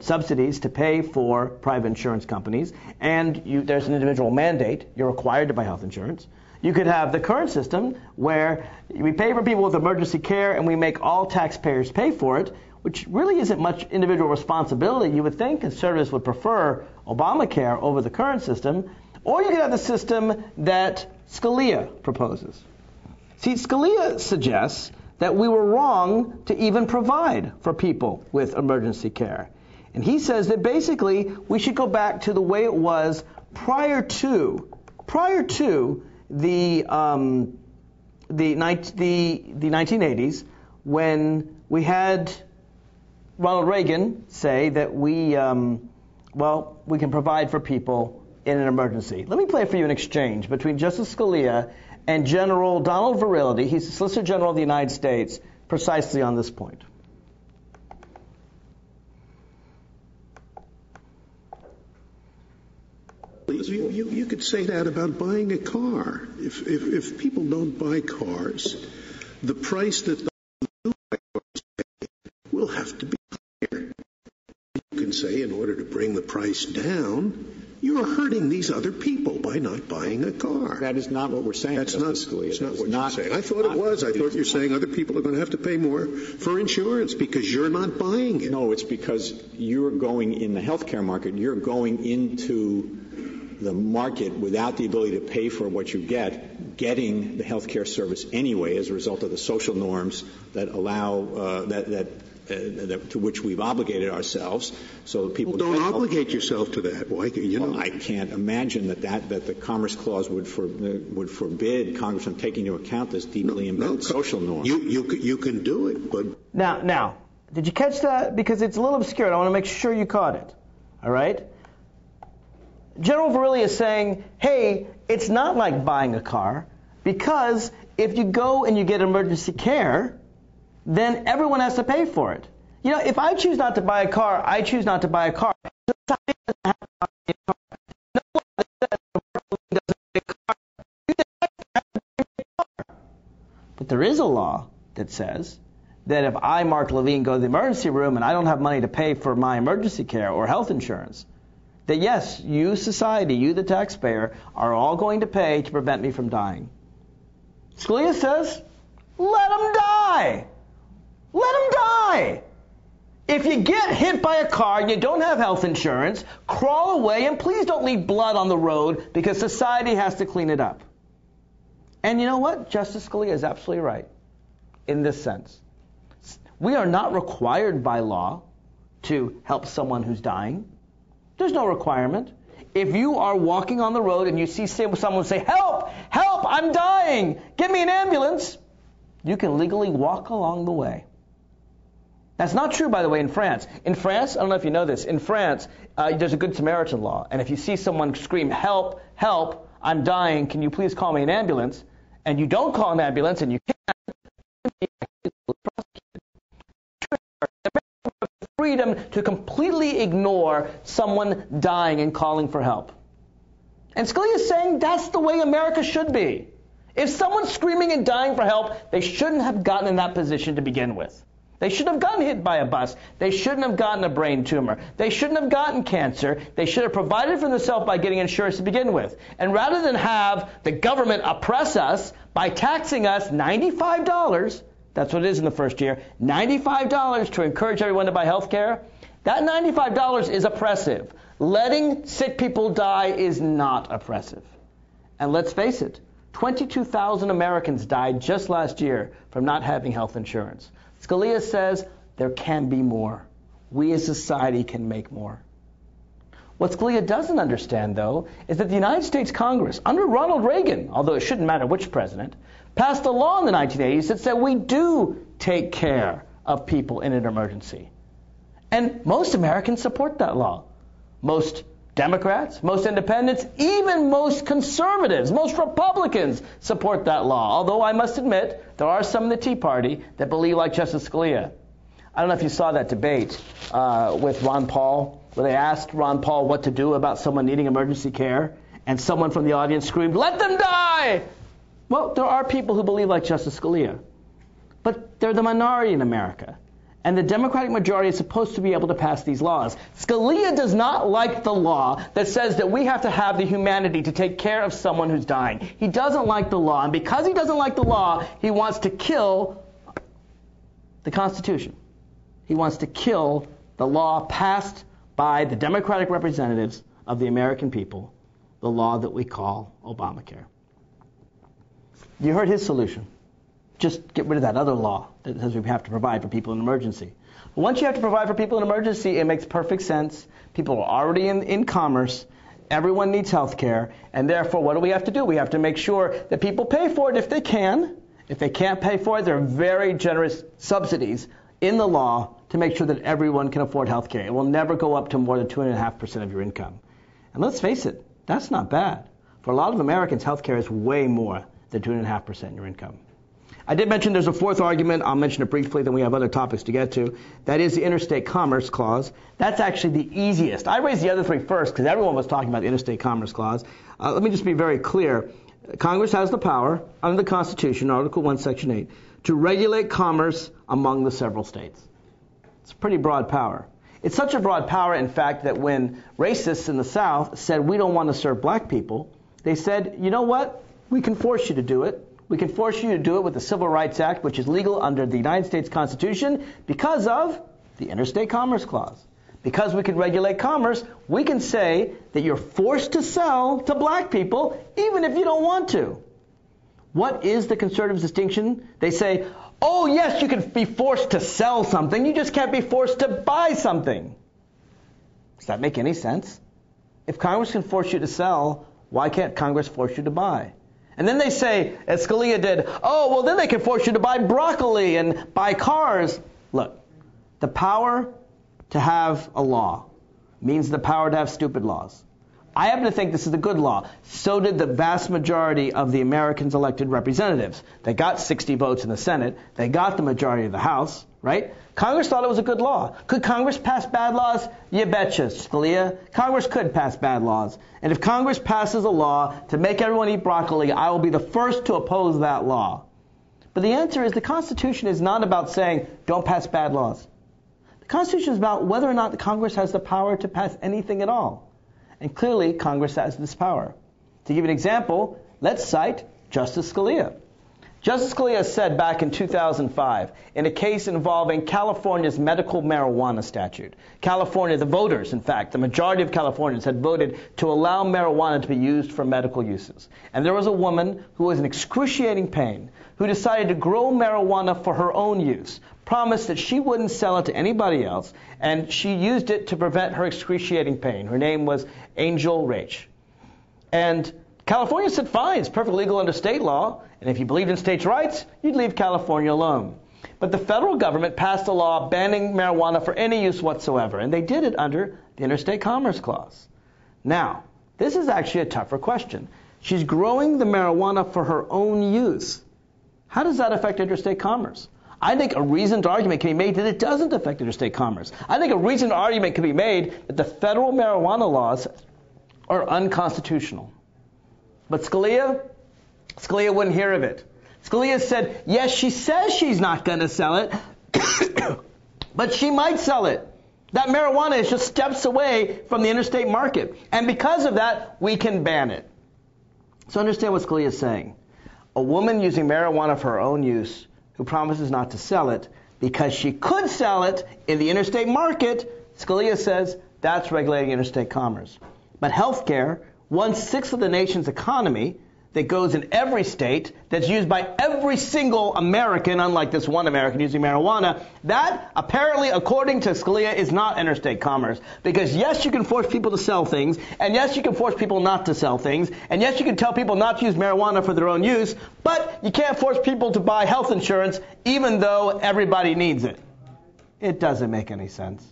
subsidies to pay for private insurance companies, and there's an individual mandate. You're required to buy health insurance. You could have the current system where we pay for people with emergency care and we make all taxpayers pay for it, which really isn't much individual responsibility. You would think conservatives would prefer Obamacare over the current system. Or you could have the system that Scalia proposes. See, Scalia suggests that we were wrong to even provide for people with emergency care. And he says that basically we should go back to the way it was prior to the 1980s, when we had Ronald Reagan say that we can provide for people in an emergency. Let me play for you an exchange between Justice Scalia and General Donald Verrilli. He's the Solicitor General of the United States, precisely on this point. You could say that about buying a car. If people don't buy cars, the price that the new cars pay will have to be higher. You can say, in order to bring the price down, you are hurting these other people by not buying a car. That is not what we're saying, Justice Scalia. It's not what you're saying. I thought it was. I thought you're saying other people are going to have to pay more for insurance because you're not buying it. No, it's because you're going in the healthcare market. You're going into the market without the ability to pay for what you getting the healthcare service anyway as a result of the social norms that allow that to which we've obligated ourselves. So that people don't obligate yourself to that. Why? I can't imagine that the Commerce Clause would forbid Congress from taking into account this deeply embedded social norm. You can do it, but now, did you catch that? Because it's a little obscure. I want to make sure you caught it. All right. General Verrilli is saying, hey, it's not like buying a car, because if you go and you get emergency care, then everyone has to pay for it. You know, if I choose not to buy a car, I choose not to buy a car. Society doesn't have to buy a car. No one says the doesn't buy a car. You have to buy a car. But there is a law that says that if I, Mark Levine, go to the emergency room and I don't have money to pay for my emergency care or health insurance, that yes, you, society, you, the taxpayer, are all going to pay to prevent me from dying. Scalia says, let them die. Let them die. If you get hit by a car and you don't have health insurance, crawl away and please don't leave blood on the road because society has to clean it up. And you know what? Justice Scalia is absolutely right in this sense. We are not required by law to help someone who's dying. There's no requirement. If you are walking on the road and you see someone say, help, help, I'm dying, get me an ambulance, you can legally walk along the way. That's not true, by the way, in France. In France, I don't know if you know this, in France, there's a Good Samaritan law. And if you see someone scream, help, help, I'm dying, can you please call me an ambulance? And you don't call an ambulance and you can't, freedom to completely ignore someone dying and calling for help. And Scalia is saying that's the way America should be. If someone's screaming and dying for help, they shouldn't have gotten in that position to begin with. They shouldn't have gotten hit by a bus. They shouldn't have gotten a brain tumor. They shouldn't have gotten cancer. They should have provided for themselves by getting insurance to begin with. And rather than have the government oppress us by taxing us $95, that's what it is in the first year, $95 to encourage everyone to buy health care, that $95 is oppressive. Letting sick people die is not oppressive. And let's face it, 22,000 Americans died just last year from not having health insurance. Scalia says there can be more. We as society can make more. What Scalia doesn't understand, though, is that the United States Congress, under Ronald Reagan, although it shouldn't matter which president, passed a law in the 1980s that said we do take care of people in an emergency. And most Americans support that law. Most Democrats, most independents, even most conservatives, most Republicans support that law. Although I must admit, there are some in the Tea Party that believe like Justice Scalia. I don't know if you saw that debate with Ron Paul, where they asked Ron Paul what to do about someone needing emergency care, and someone from the audience screamed, "Let them die!" Well, there are people who believe like Justice Scalia, but they're the minority in America. And the Democratic majority is supposed to be able to pass these laws. Scalia does not like the law that says that we have to have the humanity to take care of someone who's dying. He doesn't like the law, and because he doesn't like the law, he wants to kill the Constitution. He wants to kill the law passed by the Democratic representatives of the American people, the law that we call Obamacare. You heard his solution. Just get rid of that other law that says we have to provide for people in emergency. But once you have to provide for people in emergency, it makes perfect sense. People are already in commerce. Everyone needs health care. And therefore, what do we have to do? We have to make sure that people pay for it if they can. If they can't pay for it, there are very generous subsidies in the law to make sure that everyone can afford health care. It will never go up to more than 2.5% of your income. And let's face it, that's not bad. For a lot of Americans, health care is way more than 2.5% of your income. I did mention there's a fourth argument. I'll mention it briefly, then we have other topics to get to. That is the Interstate Commerce Clause. That's actually the easiest. I raised the other three first because everyone was talking about the Interstate Commerce Clause. Let me just be very clear. Congress has the power, under the Constitution, Article 1, Section 8, to regulate commerce among the several states. It's a pretty broad power. It's such a broad power, in fact, that when racists in the South said we don't want to serve black people, they said, you know what? We can force you to do it. We can force you to do it with the Civil Rights Act, which is legal under the United States Constitution because of the Interstate Commerce Clause. Because we can regulate commerce, we can say that you're forced to sell to black people even if you don't want to. What is the conservatives' distinction? They say, Oh, yes, you can be forced to sell something. You just can't be forced to buy something. Does that make any sense? If Congress can force you to sell, why can't Congress force you to buy? And then they say, as Scalia did, oh, well, then they can force you to buy broccoli and buy cars. Look, the power to have a law means the power to have stupid laws. I happen to think this is a good law. So did the vast majority of the Americans elected representatives. They got 60 votes in the Senate. They got the majority of the House, right? Congress thought it was a good law. Could Congress pass bad laws? You betcha, Scalia. Congress could pass bad laws. And if Congress passes a law to make everyone eat broccoli, I will be the first to oppose that law. But the answer is the Constitution is not about saying, don't pass bad laws. The Constitution is about whether or not the Congress has the power to pass anything at all. And clearly, Congress has this power. To give you an example, let's cite Justice Scalia. Justice Scalia said back in 2005, in a case involving California's medical marijuana statute. California, the voters, in fact, the majority of Californians had voted to allow marijuana to be used for medical uses. And there was a woman who was in excruciating pain who decided to grow marijuana for her own use, promised that she wouldn't sell it to anybody else, and she used it to prevent her excruciating pain. Her name was Angel Rach. And California said, fine, it's perfectly legal under state law, and if you believed in states' rights, you'd leave California alone. But the federal government passed a law banning marijuana for any use whatsoever, and they did it under the Interstate Commerce Clause. Now, this is actually a tougher question. She's growing the marijuana for her own use. How does that affect interstate commerce? I think a reasoned argument can be made that it doesn't affect interstate commerce. I think a reasoned argument can be made that the federal marijuana laws are unconstitutional. But Scalia wouldn't hear of it. Scalia said, yes, she says she's not going to sell it, but she might sell it. That marijuana is just steps away from the interstate market. And because of that, we can ban it. So understand what Scalia is saying. A woman using marijuana for her own use who promises not to sell it because she could sell it in the interstate market, Scalia says that's regulating interstate commerce. But healthcare, 1/6 of the nation's economy that goes in every state, that's used by every single American, unlike this one American using marijuana, that apparently, according to Scalia, is not interstate commerce. Because yes, you can force people to sell things, and yes, you can force people not to sell things, and yes, you can tell people not to use marijuana for their own use, but you can't force people to buy health insurance even though everybody needs it. It doesn't make any sense.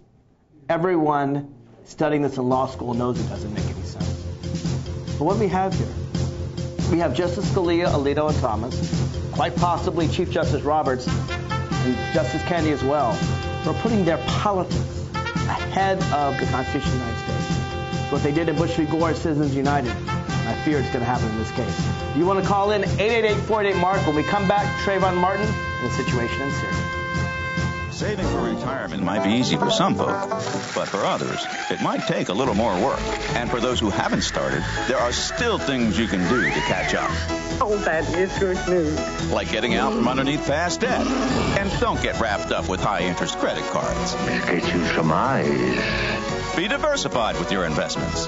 Everyone studying this in law school knows it doesn't make any sense. But what do we have here? We have Justice Scalia, Alito, and Thomas, quite possibly Chief Justice Roberts and Justice Kennedy as well, who are putting their politics ahead of the Constitution of the United States. It's what they did in Bush v. Gore, Citizens United. And I fear it's going to happen in this case. You want to call in 888-488-MARK. When we come back, Trayvon Martin and the situation in Syria. Saving for retirement might be easy for some folk, but for others, it might take a little more work. And for those who haven't started, there are still things you can do to catch up. Oh, that is good news. Like getting out from underneath past debt. And don't get wrapped up with high-interest credit cards. Get you some eyes. Be diversified with your investments.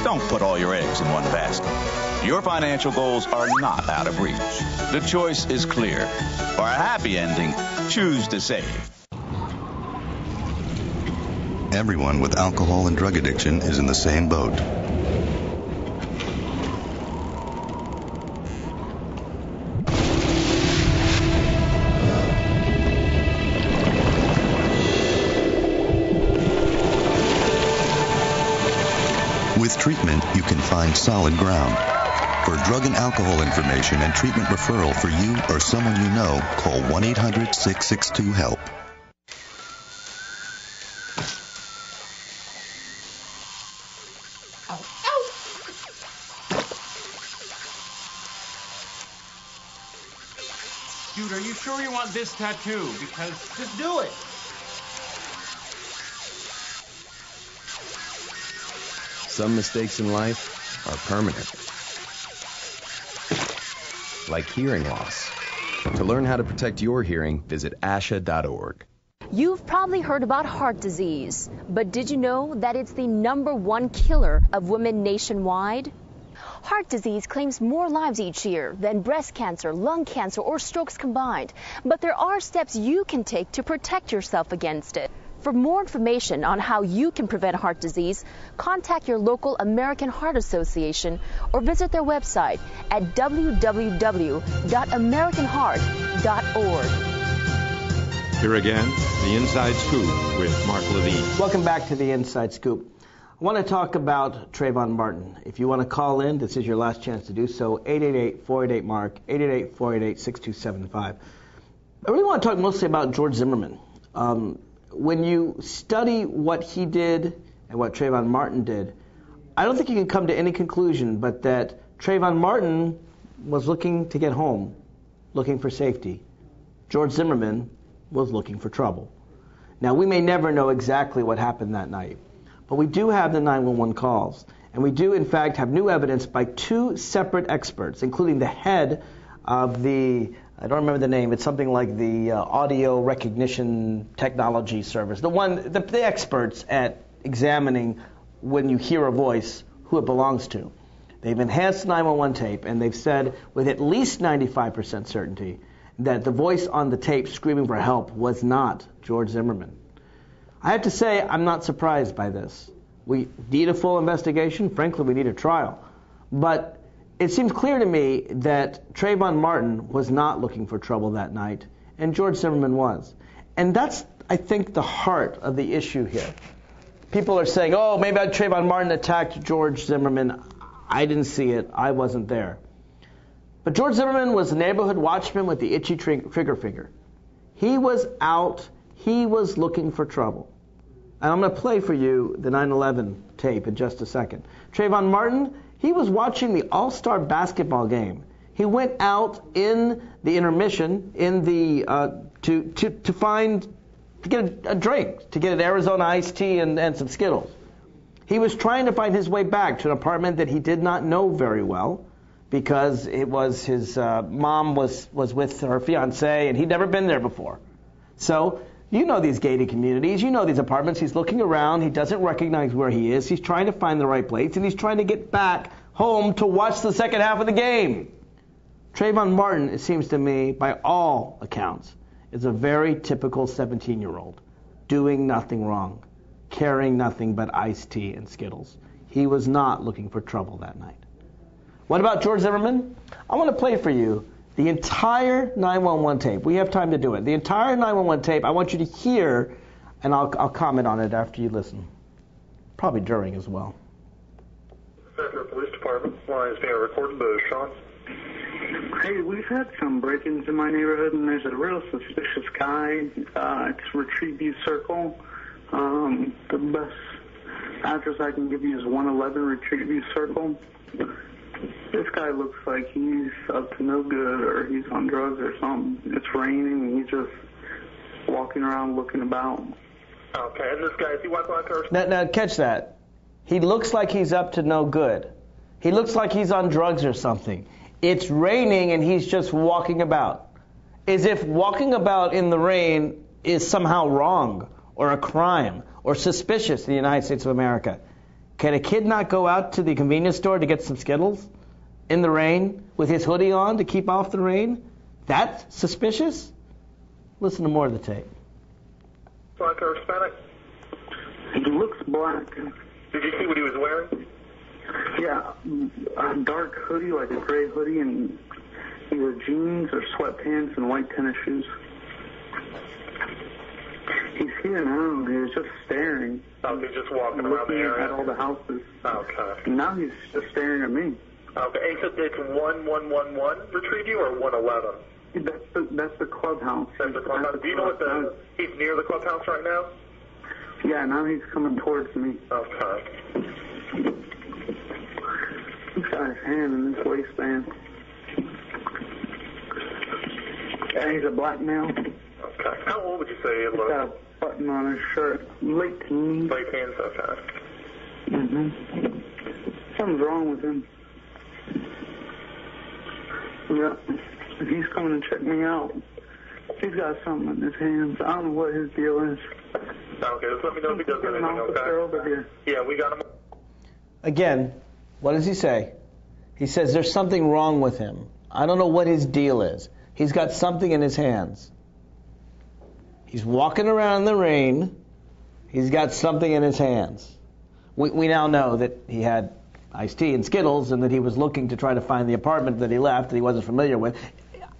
Don't put all your eggs in one basket. Your financial goals are not out of reach. The choice is clear. For a happy ending, choose to save. Everyone with alcohol and drug addiction is in the same boat. With treatment, you can find solid ground. For drug and alcohol information and treatment referral for you or someone you know, call 1-800-662-HELP. Dude, are you sure you want this tattoo? Because just do it. Some mistakes in life are permanent. Like hearing loss. To learn how to protect your hearing, visit asha.org. You've probably heard about heart disease, but did you know that it's the #1 killer of women nationwide? Heart disease claims more lives each year than breast cancer, lung cancer, or strokes combined. But there are steps you can take to protect yourself against it. For more information on how you can prevent heart disease, contact your local American Heart Association or visit their website at www.americanheart.org. Here again, the Inside Scoop with Mark Levine. Welcome back to the Inside Scoop. I want to talk about Trayvon Martin. If you want to call in, this is your last chance to do so. 888-488-MARK, 888-488-6275. I really want to talk mostly about George Zimmerman. When you study what he did and what Trayvon Martin did, I don't think you can come to any conclusion but that Trayvon Martin was looking to get home, looking for safety. George Zimmerman was looking for trouble. Now, we may never know exactly what happened that night, but we do have the 911 calls, and we do, in fact, have new evidence by two separate experts, including the head of the, I don't remember the name, it's something like the audio recognition technology service, the experts at examining when you hear a voice, who it belongs to. They've enhanced 911 tape, and they've said with at least 95% certainty that the voice on the tape screaming for help was not George Zimmerman. I have to say, I'm not surprised by this. We need a full investigation. Frankly, we need a trial. But it seems clear to me that Trayvon Martin was not looking for trouble that night, and George Zimmerman was. And that's, I think, the heart of the issue here. People are saying, oh, maybe Trayvon Martin attacked George Zimmerman. I didn't see it. I wasn't there. But George Zimmerman was a neighborhood watchman with the itchy trigger finger. He was out. He was looking for trouble. And I'm going to play for you the 9/11 tape in just a second. Trayvon Martin, he was watching the All-Star basketball game. He went out in the intermission in the to get a drink, to get an Arizona iced tea and some Skittles. He was trying to find his way back to an apartment that he did not know very well, because it was his mom was with her fiancé, and he'd never been there before. So you know these gated communities, you know these apartments. He's looking around. He doesn't recognize where he is. He's trying to find the right place, and he's trying to get back home to watch the second half of the game. Trayvon Martin, it seems to me, by all accounts, is a very typical 17-year-old, doing nothing wrong, carrying nothing but iced tea and Skittles. He was not looking for trouble that night. What about George Zimmerman? I want to play for you the entire 911 tape. We have time to do it. The entire 911 tape, I want you to hear, and I'll comment on it after you listen. Probably during as well. Central Police Department, line is being recorded by Sean. Hey, we've had some break-ins in my neighborhood, and there's a real suspicious guy. It's Retrieveview Circle. The best address I can give you is 111 Retrieveview Circle. This guy looks like he's up to no good, or he's on drugs or something. It's raining, and he's just walking around looking about. Okay, and this guy, is he walking like her? Now, catch that. He looks like he's up to no good. He looks like he's on drugs or something. It's raining, and he's just walking about. As if walking about in the rain is somehow wrong, or a crime, or suspicious in the United States of America. Can a kid not go out to the convenience store to get some Skittles in the rain with his hoodie on to keep off the rain? That's suspicious? Listen to more of the tape. Black or Hispanic? He looks black. Did you see what he was wearing? Yeah, a dark hoodie, like a gray hoodie, and either jeans or sweatpants and white tennis shoes. He's here now. He was just staring. Oh, he's just walking around the area? At all the houses. Okay. And now he's just staring at me. Okay, and so it's 1111 Retrieveview or 111? That's the clubhouse. That's the clubhouse. Do you know what he's near the clubhouse right now? Yeah, now he's coming towards me. Okay. He's got his hand in his waistband. Yeah, he's a black male. Okay. How old would you say he He's got a button on his shirt. Late teens. Late teens, okay. Mm-hmm. Something's wrong with him. Yeah. He's coming to check me out. He's got something in his hands. I don't know what his deal is. Okay, just let me know if he does anything, okay? Over here. Yeah, we got him. Again, what does he say? He says there's something wrong with him. I don't know what his deal is. He's got something in his hands. He's walking around in the rain. He's got something in his hands. We now know that he had iced tea and Skittles and that he was looking to try to find the apartment that he left that he wasn't familiar with.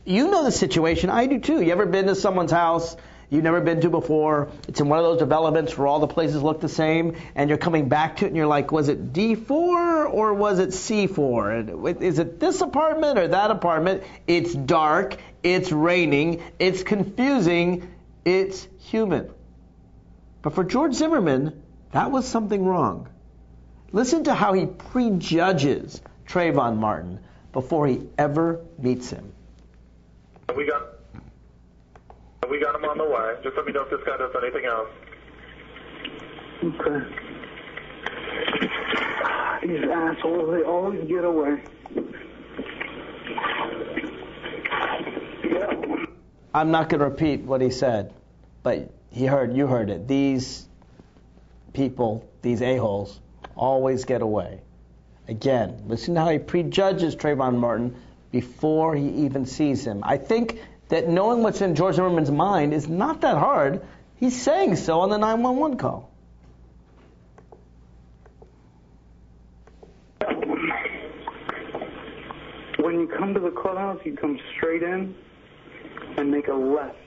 You know the situation. I do too. You ever been to someone's house you've never been to before? It's in one of those developments where all the places look the same, and you're coming back to it and you're like, was it D4 or was it C4? Is it this apartment or that apartment? It's dark, it's raining, it's confusing, it's humid. But for George Zimmerman, that was something wrong. Listen to how he prejudges Trayvon Martin before he ever meets him. We got him on the way. Just let me know if this guy does anything else. Okay. These assholes, they always get away. Yeah. I'm not going to repeat what he said, but you heard it. These people, these a-holes, always get away. Again, listen to how he prejudges Trayvon Martin before he even sees him. I think that knowing what's in George Zimmerman's mind is not that hard. He's saying so on the 911 call. When you come to the clubhouse, you come straight in and make a left.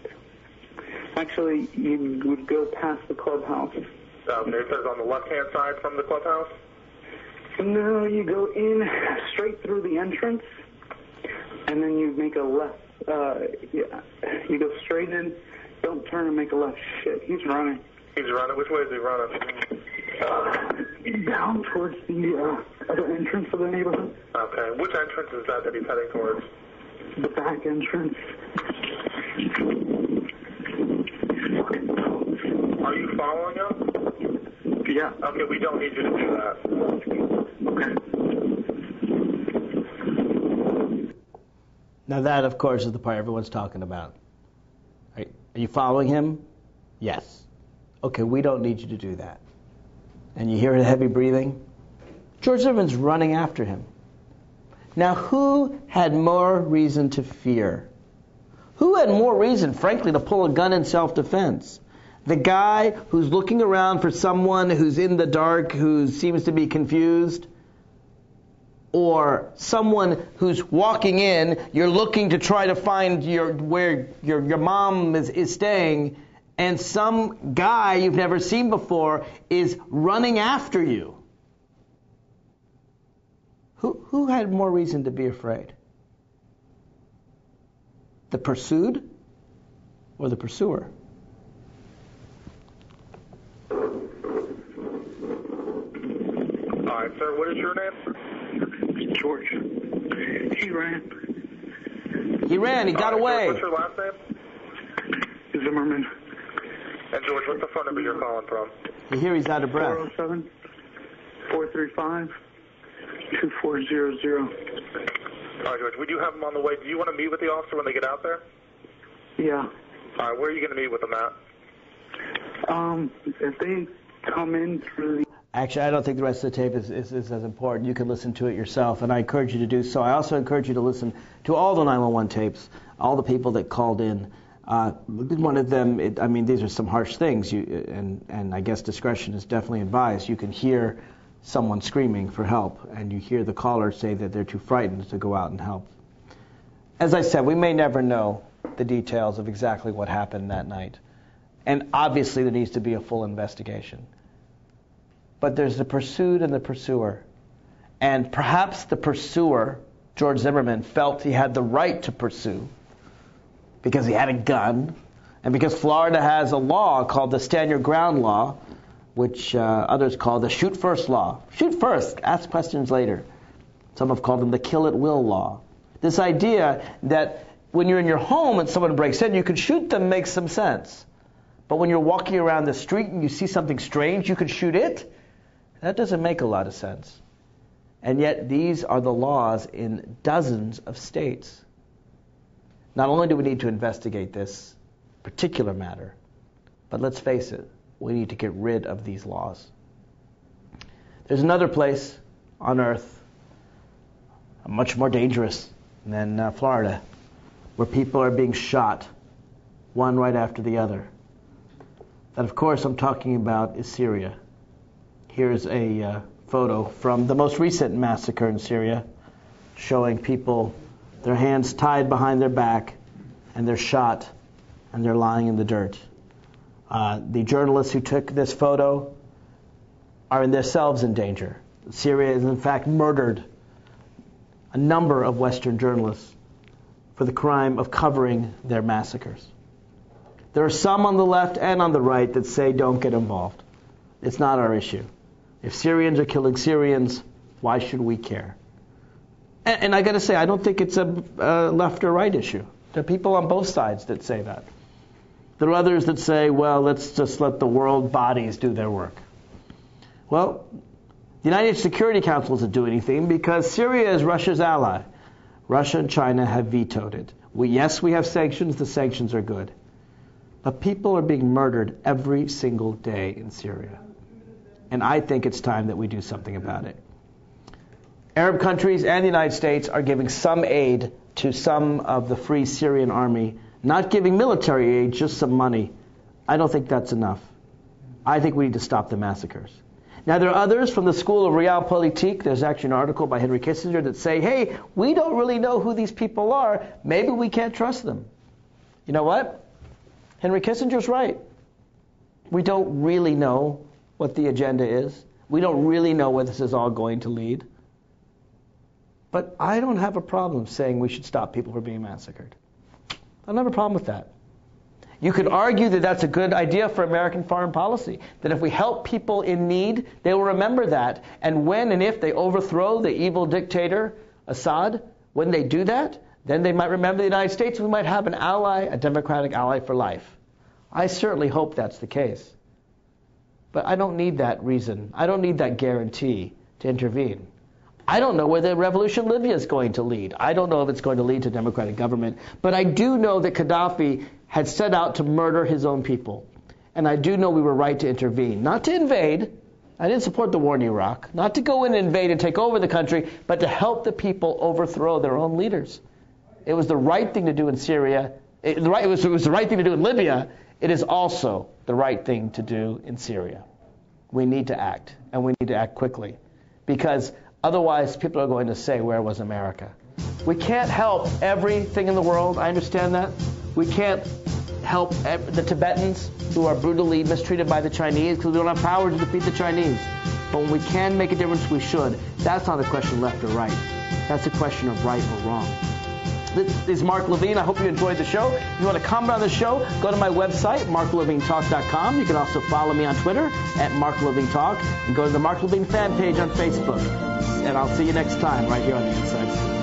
Actually, you would go past the clubhouse. It says on the left-hand side from the clubhouse? No, you go in straight through the entrance, and then you make a left. You go straight in, don't turn and make a left. Shit, he's running. He's running? Which way is he running? Down towards the other entrance of the neighborhood. Okay. Which entrance is that he's heading towards? The back entrance. Are you following him? Yeah. Okay, we don't need you to do that. Okay. Now that, of course, is the part everyone's talking about. Are you following him? Yes. Okay, we don't need you to do that. And you hear the heavy breathing? George Zimmerman's running after him. Now, who had more reason to fear? Who had more reason, frankly, to pull a gun in self-defense? The guy who's looking around for someone who's in the dark, who seems to be confused? Or someone who's walking in, you're looking to try to find where your mom is staying, and some guy you've never seen before is running after you? Who had more reason to be afraid? The pursued or the pursuer? All right, sir, what is your name? George. He ran. He ran. He got away. George, what's your last name? Zimmerman. And George, what's the phone number you're calling from? You hear he's out of breath. 407-435-2400. All right, George, we do have them on the way. Do you want to meet with the officer when they get out there? Yeah. All right, where are you going to meet with them at? If they come in through the... Actually, I don't think the rest of the tape is as important. You can listen to it yourself, and I encourage you to do so. I also encourage you to listen to all the 911 tapes, all the people that called in. One of them, these are some harsh things, and I guess discretion is definitely advised. You can hear someone screaming for help, and you hear the caller say that they're too frightened to go out and help. As I said, we may never know the details of exactly what happened that night, and obviously there needs to be a full investigation. But there's the pursued and the pursuer. And perhaps the pursuer, George Zimmerman, felt he had the right to pursue because he had a gun, and because Florida has a law called the Stand Your Ground law, which others call the Shoot First law. Shoot first, ask questions later. Some have called them the Kill at Will law. This idea that when you're in your home and someone breaks in, you can shoot them makes some sense. But when you're walking around the street and you see something strange, you can shoot it? That doesn't make a lot of sense. And yet these are the laws in dozens of states. Not only do we need to investigate this particular matter, but let's face it, we need to get rid of these laws. There's another place on earth, much more dangerous than Florida, where people are being shot, one right after the other. That, of course, I'm talking about is Syria. Here's a photo from the most recent massacre in Syria, showing people, their hands tied behind their back, and they're shot, and they're lying in the dirt. The journalists who took this photo are in themselves in danger. Syria has, in fact, murdered a number of Western journalists for the crime of covering their massacres. There are some on the left and on the right that say don't get involved. It's not our issue. If Syrians are killing Syrians, why should we care? And I got to say, I don't think it's a left or right issue. There are people on both sides that say that. There are others that say, well, let's just let the world bodies do their work. Well, the United Security Council doesn't do anything because Syria is Russia's ally. Russia and China have vetoed it. Yes, we have sanctions. The sanctions are good. But people are being murdered every single day in Syria. And I think it's time that we do something about it. Arab countries and the United States are giving some aid to some of the Free Syrian Army, not giving military aid, just some money. I don't think that's enough. I think we need to stop the massacres. Now, there are others from the school of realpolitik. There's actually an article by Henry Kissinger that say, hey, we don't really know who these people are. Maybe we can't trust them. You know what? Henry Kissinger's right. We don't really know what the agenda is. We don't really know where this is all going to lead. But I don't have a problem saying we should stop people from being massacred. I don't have a problem with that. You could argue that that's a good idea for American foreign policy, that if we help people in need, they will remember that. And when and if they overthrow the evil dictator, Assad, when they do that, then they might remember the United States. We might have an ally, a democratic ally for life. I certainly hope that's the case. But I don't need that reason. I don't need that guarantee to intervene. I don't know where the revolution in Libya is going to lead. I don't know if it's going to lead to democratic government. But I do know that Gaddafi had set out to murder his own people. And I do know we were right to intervene. Not to invade. I didn't support the war in Iraq. Not to go in and invade and take over the country, but to help the people overthrow their own leaders. It was the right thing to do in Syria. It was the right thing to do in Libya. It is also the right thing to do in Syria. We need to act, and we need to act quickly. Because otherwise, people are going to say, where was America? We can't help everything in the world. I understand that. We can't help the Tibetans who are brutally mistreated by the Chinese because we don't have power to defeat the Chinese. But when we can make a difference, we should. That's not a question of left or right. That's a question of right or wrong. This is Mark Levine. I hope you enjoyed the show. If you want to comment on the show, go to my website, marklevinetalk.com. You can also follow me on Twitter at marklevinetalk, and go to the Mark Levine fan page on Facebook. And I'll see you next time right here on The Inside Scoop.